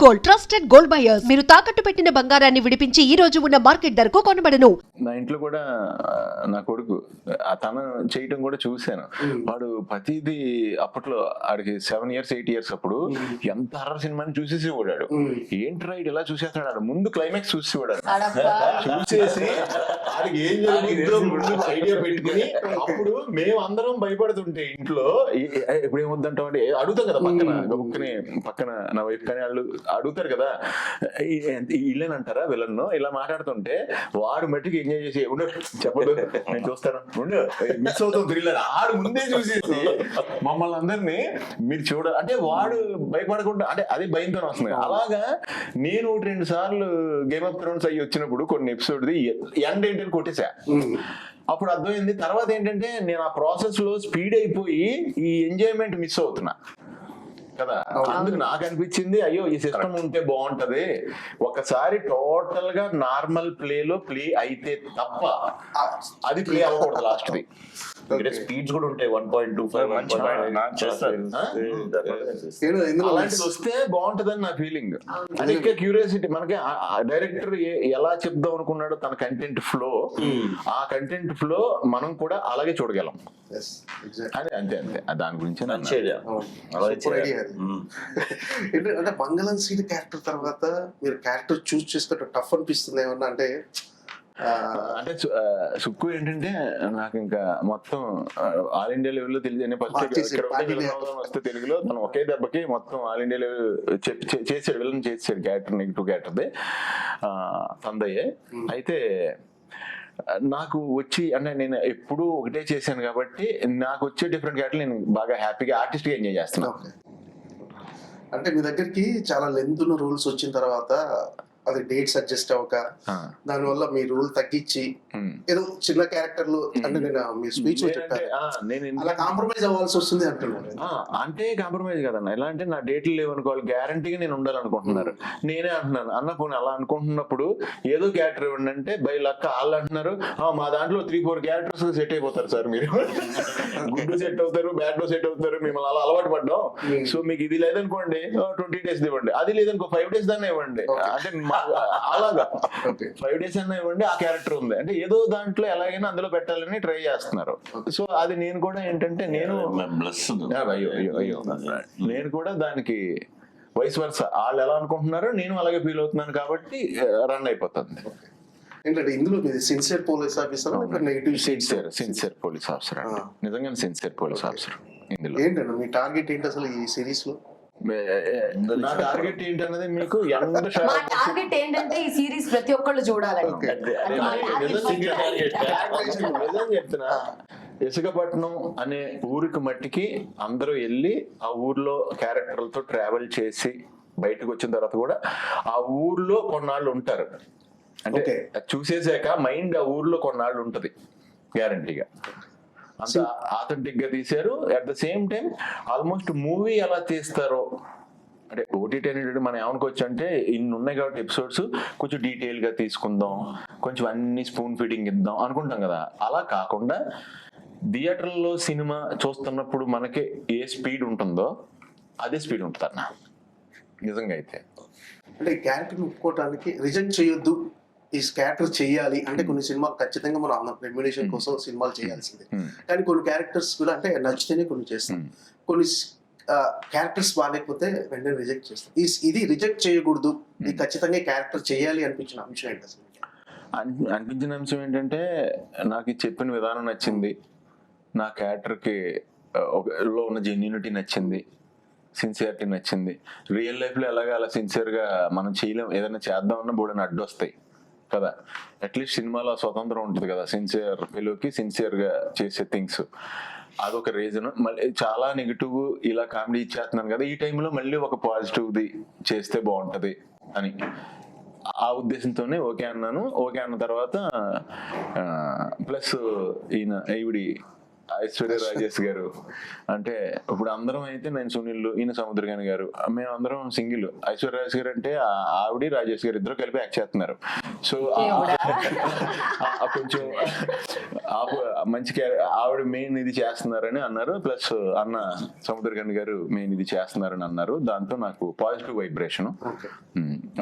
Gold, trusted gold buyers. మీరు తాకట్టు పెట్టిన బంగారాన్ని విడిపించి ఈ రోజు ఉన్న మార్కెట్ ధరకు కొనబడను. నా ఇంట్లో కూడా నా కొడుకు తను చేయటం కూడా చూశాను. వాడు ప్రతిదీ అప్పట్లో ఆడికి 7 years 8 years అప్పుడు ఎంత హర్రర్ సినిమాని చూసేసి వాడాడు. ఏంటి రైడ్ ఇలా చూసేస్తాడు, ముందు క్లైమాక్స్ చూసి వాడాడు. చూసేసి ఆడికి ఏం జరుగుతుందో ముందు ఐడియా పెట్టుకుని అప్పుడు మేము అందరం భయపడుతుంటే ఇంట్లో ఇప్పుడు ఏమొద్దంటాం అంటే అడుగుతాం కదా పక్కన నా వైఫ్ కానీ వాళ్ళు అడుగుతారు కదా, ఇల్లేనంటారా విలన్ ఇలా మాట్లాడుతుంటే వాడు మట్టికి ఎంజాయ్ చేసి చెప్పదు నేను చూస్తాను మిస్ అవుతాం థ్రిల్లర్ ఆడు ముందే చూసేసి మమ్మల్ని అందరినీ మీరు చూడాలి అంటే వాడు భయపడకుండా అంటే అది భయంతో వస్తుంది. అలాగా నేను 2 సార్లు గేమ్ ఆఫ్ థ్రోన్స్ అయ్యి వచ్చినప్పుడు కొన్ని ఎపిసోడ్ ఎండ్ ఏంటని కొట్టేశా. అప్పుడు అర్థమైంది. తర్వాత ఏంటంటే నేను ఆ ప్రాసెస్ లో స్పీడ్ అయిపోయి ఈ ఎంజాయ్మెంట్ మిస్ అవుతున్నా కదా. అందుకు నాకు అనిపించింది అయ్యో ఈ సిస్టమ్ ఉంటే బాగుంటది, ఒకసారి టోటల్ గా నార్మల్ ప్లే అయితే తప్ప అది ప్లే అవ్వకూడదు లాస్ట్ ది. స్పీడ్స్ కూడా ఉంటాయి 1.25 అలాంటిది వస్తే బాగుంటదని నా ఫీలింగ్. అది ఇంకా క్యూరియాసిటీ మనకి డైరెక్టర్ ఎలా చెప్దాం అనుకున్నాడో తన కంటెంట్ ఫ్లో, ఆ కంటెంట్ ఫ్లో మనం కూడా అలాగే చూడగలం అని అంతే దాని గురించి అంటే మంగళం సీన్ క్యారెక్టర్ తర్వాత మీరు క్యారెక్టర్ చూస్ చేసుకుంటే టఫ్ అనిపిస్తుంది ఏమన్నా అంటే సుక్కు ఏంటంటే నాకు ఇంకా మొత్తం ఆల్ ఇండియా లెవెల్లో తెలియదు. వస్తే తెలుగులో తను ఒకే దెబ్బకి మొత్తం ఆల్ ఇండియా లెవెల్ చేసాడు, విలన్ చేసాడు క్యారెక్టర్, నెగిటివ్ క్యారెక్టర్ది తందయ్యే. అయితే నాకు వచ్చి అంటే నేను ఎప్పుడూ ఒకటే చేశాను కాబట్టి నాకు వచ్చే డిఫరెంట్ క్యారెక్టర్ నేను బాగా హ్యాపీగా ఆర్టిస్ట్ గా ఎంజాయ్ చేస్తున్నాను. అంటే మీ దగ్గరికి చాలా లెంత్ ఉన్న రూల్స్ వచ్చిన తర్వాత అది డేట్స్ అడ్జస్ట్ అవ్వక దానివల్ల మీ రూల్ తగ్గించి ఏదో చిన్న క్యారెక్టర్లు అంటే నేను మీ స్పీచ్ లో చెప్పాను అలా కాంప్రమైజ్ అవ్వాల్సి వస్తుంది అంటున్నాను. అంటే కాంప్రమైజ్ కదన్న, ఎలా అంటే నా డేట్లు లేవనుకోవాలి, గ్యారంటీగా నేను ఉండాలనుకుంటున్నారు. నేనే అంటున్నాను అన్న పోనీ అలా అనుకుంటున్నప్పుడు ఏదో క్యారెక్టర్ ఇవ్వండి అంటే బై లక్క వాళ్ళు అంటున్నారు మా దాంట్లో 3-4 క్యారెక్టర్స్ సెట్ అయిపోతారు సార్, మీరు గుడ్డు సెట్ అవుతారు, బ్యాడ్ సెట్ అవుతారు, మిమ్మల్ని అలా అలవాటు పడ్డాం. సో మీకు ఇది లేదనుకోండి 20 days ఇవ్వండి, అది లేదనుకో 5 days దాన్ని ఇవ్వండి అంటే అలాగా 5 days అన్నా ఇవ్వండి, ఆ క్యారెక్టర్ ఉంది అంటే ఏదో దాంట్లో ఎలాగైనా అందులో పెట్టాలని ట్రై చేస్తున్నారు. సో అది నేను కూడా ఏంటంటే నేను నేను కూడా దానికి వైస్ వర్స వాళ్ళు ఎలా అనుకుంటున్నారో నేను అలాగే ఫీల్ అవుతున్నాను కాబట్టి రన్ అయిపోతుంది. ఏంటంటే ఇందులో sincere police officer negative sincere police officer అండి, నిజంగా సిన్సియర్ పోలీస్ ఆఫీసర్. ఇందులో ఏంటంటే మీ టార్గెట్ ఏంటి అసలు ఈ సిరీస్ లో? నా టార్గెట్ ఏంటనేది మీకు టార్గెట్ ఏంటంటే ఈ సిరీస్ ప్రతి ఒక్కళ్ళు చూడాలని చెప్తున్నా. ఇసుకపట్నం అనే ఊరికి మట్టికి అందరూ వెళ్ళి ఆ ఊర్లో క్యారెక్టర్లతో ట్రావెల్ చేసి బయటకు వచ్చిన తర్వాత కూడా ఆ ఊర్లో కొన్నాళ్ళు ఉంటారు. అంటే చూసేసాక మైండ్ ఆ ఊర్లో కొన్నాళ్ళు ఉంటది గ్యారంటీగా. అంత ఆథెంటిక్ గా తీశారు. At the same time almost movie ఎలా తీస్తారో అంటే ఓటీటీ అనేది మనం ఏమనుకోవచ్చు అంటే ఇన్ని ఉన్నాయి కాబట్టి ఎపిసోడ్స్ కొంచెం డీటెయిల్ గా తీసుకుందాం, కొంచెం అన్ని స్పూన్ ఫీడింగ్ ఇద్దాం అనుకుంటాం కదా. అలా కాకుండా థియేటర్లో సినిమా చూస్తున్నప్పుడు మనకి ఏ స్పీడ్ ఉంటుందో అదే స్పీడ్ ఉంటుంది అన్న నిజంగా. అయితే అంటే క్యారెక్టర్ ఒప్పుకోవడానికి రిజెక్ట్ చేయొద్దు, ఈ క్యారెక్టర్ చేయాలి అంటే కొన్ని సినిమాలు ఖచ్చితంగా మనం రెమ్యునేషన్ కోసం సినిమాలు చేయాల్సిందే. కానీ కొన్ని క్యారెక్టర్స్ కూడా అంటే నచ్చితేనే కొన్ని చేస్తాం, కొన్ని క్యారెక్టర్స్ బాగాలేకపోతే వెంటనే రిజెక్ట్ చేస్తాం. ఇది రిజెక్ట్ చేయకూడదు, ఇది ఖచ్చితంగా క్యారెక్టర్ చేయాలి అనిపించిన అంశం ఏంటి అసలు? అనిపించిన అంశం ఏంటంటే నాకు చెప్పిన విధానం నచ్చింది, నా క్యారెక్టర్కి లో ఉన్న జెన్యూనిటీ నచ్చింది, సిన్సియారిటీ నచ్చింది. రియల్ లైఫ్లో ఎలాగ అలా సిన్సియర్గా మనం చేయలేం, ఏదైనా చేద్దామన్నా బోడని అడ్డు వస్తాయి కదా. అట్లీస్ట్ సినిమాలో స్వతంత్రం ఉంటుంది కదా సిన్సియర్ ఫెలోకి సిన్సియర్గా చేసే థింగ్స్, అదొక రీజన్. మళ్ళీ చాలా నెగిటివ్ ఇలా కామెడీ ఇచ్చేస్తున్నాను కదా, ఈ టైంలో మళ్ళీ ఒక పాజిటివ్ది చేస్తే బాగుంటుంది అని ఆ ఉద్దేశంతోనే ఓకే అన్నాను. ఓకే అన్న తర్వాత ప్లస్ ఈవిడి ఐశ్వర్య రాజేష్ గారు, అంటే ఇప్పుడు అందరం అయితే నేను సునీల్, ఈయన సముద్రగాని గారు, మేమందరం సింగిల్. ఐశ్వర్య రాజేష్ గారు అంటే ఆవిడ రాజేష్ గారు ఇద్దరు కలిపి యాక్ట్ చేస్తున్నారు. సో కొంచెం మంచి ఆవిడ మెయిన్ ఇది చేస్తున్నారని అన్నారు, ప్లస్ అన్న సముద్రగాని గారు మెయిన్ ఇది చేస్తున్నారని అన్నారు. దాంతో నాకు పాజిటివ్ వైబ్రేషన్.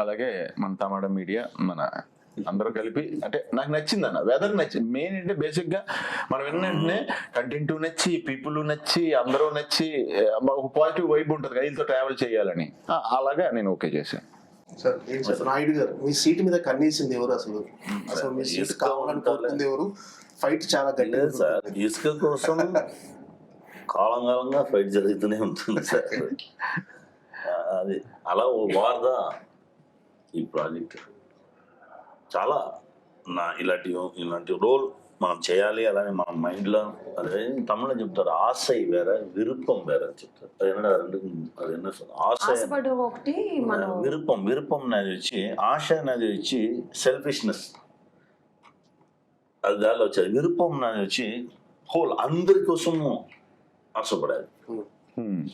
అలాగే మన తమాడా మీడియా, మన అందరూ కలిపి అంటే నాకు నచ్చింది అన్న. వెదర్ నచ్చింది. మెయిన్ అంటే బేసిక్ గా మనం ఏంటంటే కంటెంట్ నచ్చి, పీపుల్ నచ్చి, అందరూ నచ్చి ఒక పాజిటివ్ వైబ్ ఉంటుంది కదా వీళ్ళతో ట్రావెల్ చేయాలని. అలాగా నేను ఓకే చేశాను. సార్ ఏంటి సార్ నాయుడు గారు, మీ సీట్ మీద కన్నేసింది ఎవరు అసలు? అసలు మీ సీట్ కావాలని కోరుకుంది ఎవరు? ఫైట్ చాలా గట్టిగా సార్. ఇసుక కోసం కాలంగా ఫైట్ జరుగుతూనే ఉంటుంది సార్. అది అలా ఓ వార్దా ఈ ప్రాజెక్ట్ చాలా ఇలాంటి రోల్ మనం చేయాలి. అలానే మన మైండ్లో అదే తమిళలో చెప్తారు, ఆశై వేరే విరుపం వేరే అని చెప్తారు. అది ఎన్న ఆశపడు ఒకటి మనం విరుపం అనేది వచ్చి, ఆశ అనేది వచ్చి సెల్ఫిష్నెస్, అది దానిలో వచ్చేది. విరుపం అనేది వచ్చి హోల్, అందరి కోసము ఆశపడాలి.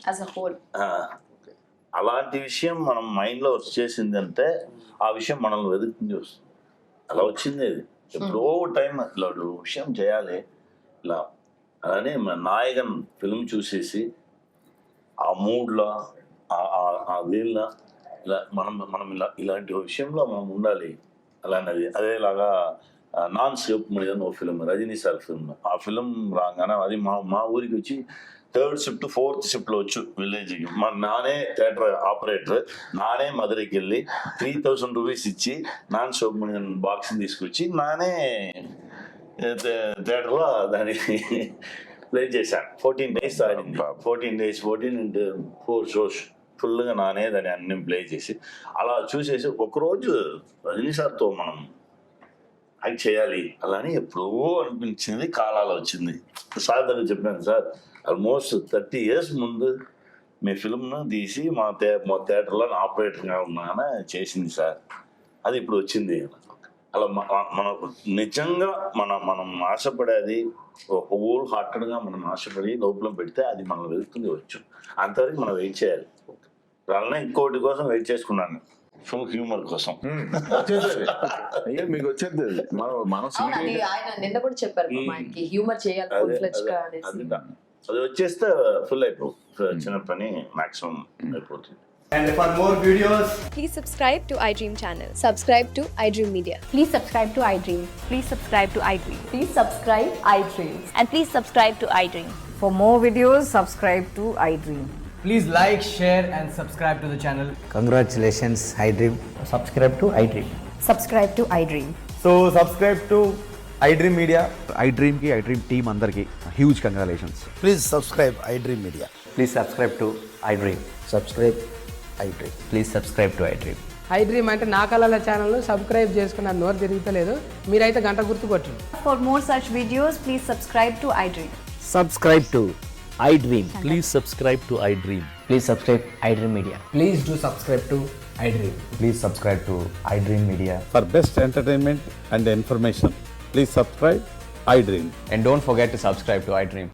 యాజ్ అ హోల్ అలాంటి విషయం మనం మైండ్లో వచ్చేసింది అంటే ఆ విషయం మనల్ని వెతుకుతుంది వస్తుంది. అలా వచ్చింది అది. ఎప్పుడో టైం ఇట్లా విషయం చేయాలి ఇలా. అలానే మన నాయకన్ ఫిల్మ్ చూసేసి ఆ మూడ్లో ఆ వీళ్ళ ఇలా మనం ఇలాంటి విషయంలో మనం ఉండాలి. అలాంటిది అదేలాగా నాన్ స్టేప్ మీద ఓ ఫిల్మ్, రజనీ సార్ ఫిల్మ్. ఆ ఫిల్మ్ రాగానే అది మా ఊరికి వచ్చి 3rd షిఫ్ట్ 4th షిఫ్ట్లో వచ్చు విలేజ్కి. నానే థియేటర్ ఆపరేటర్, నానే మధురైకి వెళ్ళి 3000 రూపీస్ ఇచ్చి నాన్ స్టాప్ బాక్స్ని తీసుకొచ్చి నానే థియేటర్లో దాన్ని ప్లే చేశాను. 14 days ఆడింది. 14 days 4 shows ఫుల్గా నానే దాన్ని అన్ని ప్లే చేసి అలా చూసేసి ఒకరోజు రజనీ సార్తో మనం యాక్ట్ చేయాలి అలానే ఎప్పుడో అనిపించింది. కాలాలు వచ్చింది. సార్ దగ్గర చెప్పాను, సార్ ఆల్మోస్ట్ 30 years ముందు మీ ఫిల్మ్ను తీసి మా థియేటర్లో ఆపరేటర్గా ఉన్నాను చేసింది సార్, అది ఇప్పుడు వచ్చింది. అలా మనకు నిజంగా మనం ఆశపడేది హోల్ హార్టెడ్గా మనం ఆశపడి లోపల పెడితే అది మనం వెళ్తుంది వచ్చు. అంతవరకు మనం వెయిట్ చేయాలి. అలానే ఇంకోటి కోసం వెయిట్ చేసుకున్నాను, హ్యూమర్ కోసం. అయ్యో మీకు వచ్చేది మనం ఆయన నిన్న కూడా చెప్పారు మనకి హ్యూమర్ చేయాలి. అది వచ్చేస్తే ఫుల్ అయిపోతుంది. చిన్న పని మాక్సిమం అయిపోతుంది. And for more videos, please subscribe to iDream channel. Subscribe to iDream Media. Please subscribe to iDream. Please subscribe to iDream. Please subscribe iDream. And please subscribe to iDream. For more videos, subscribe to iDream. please like, share and subscribe to the channel. Congratulations, iDream. Subscribe to iDream. Subscribe to iDream. So subscribe to iDream Media. iDream ki iDream team andarki huge congratulations. Please subscribe iDream Media. Please subscribe to iDream. Subscribe iDream. Please subscribe to iDream. iDream అంటే నా కళల channel subscribe చేసుకున్న నోరు తిరుగుతలేదు, మీరైతే గంట గుర్తు కొట్టండి. For more such videos, please subscribe to iDream. Subscribe to iDream. Please subscribe to iDream. Please subscribe iDream Media. Please do subscribe to iDream. Please subscribe to iDream Media. For best entertainment and information, please subscribe iDream. And don't forget to subscribe to iDream.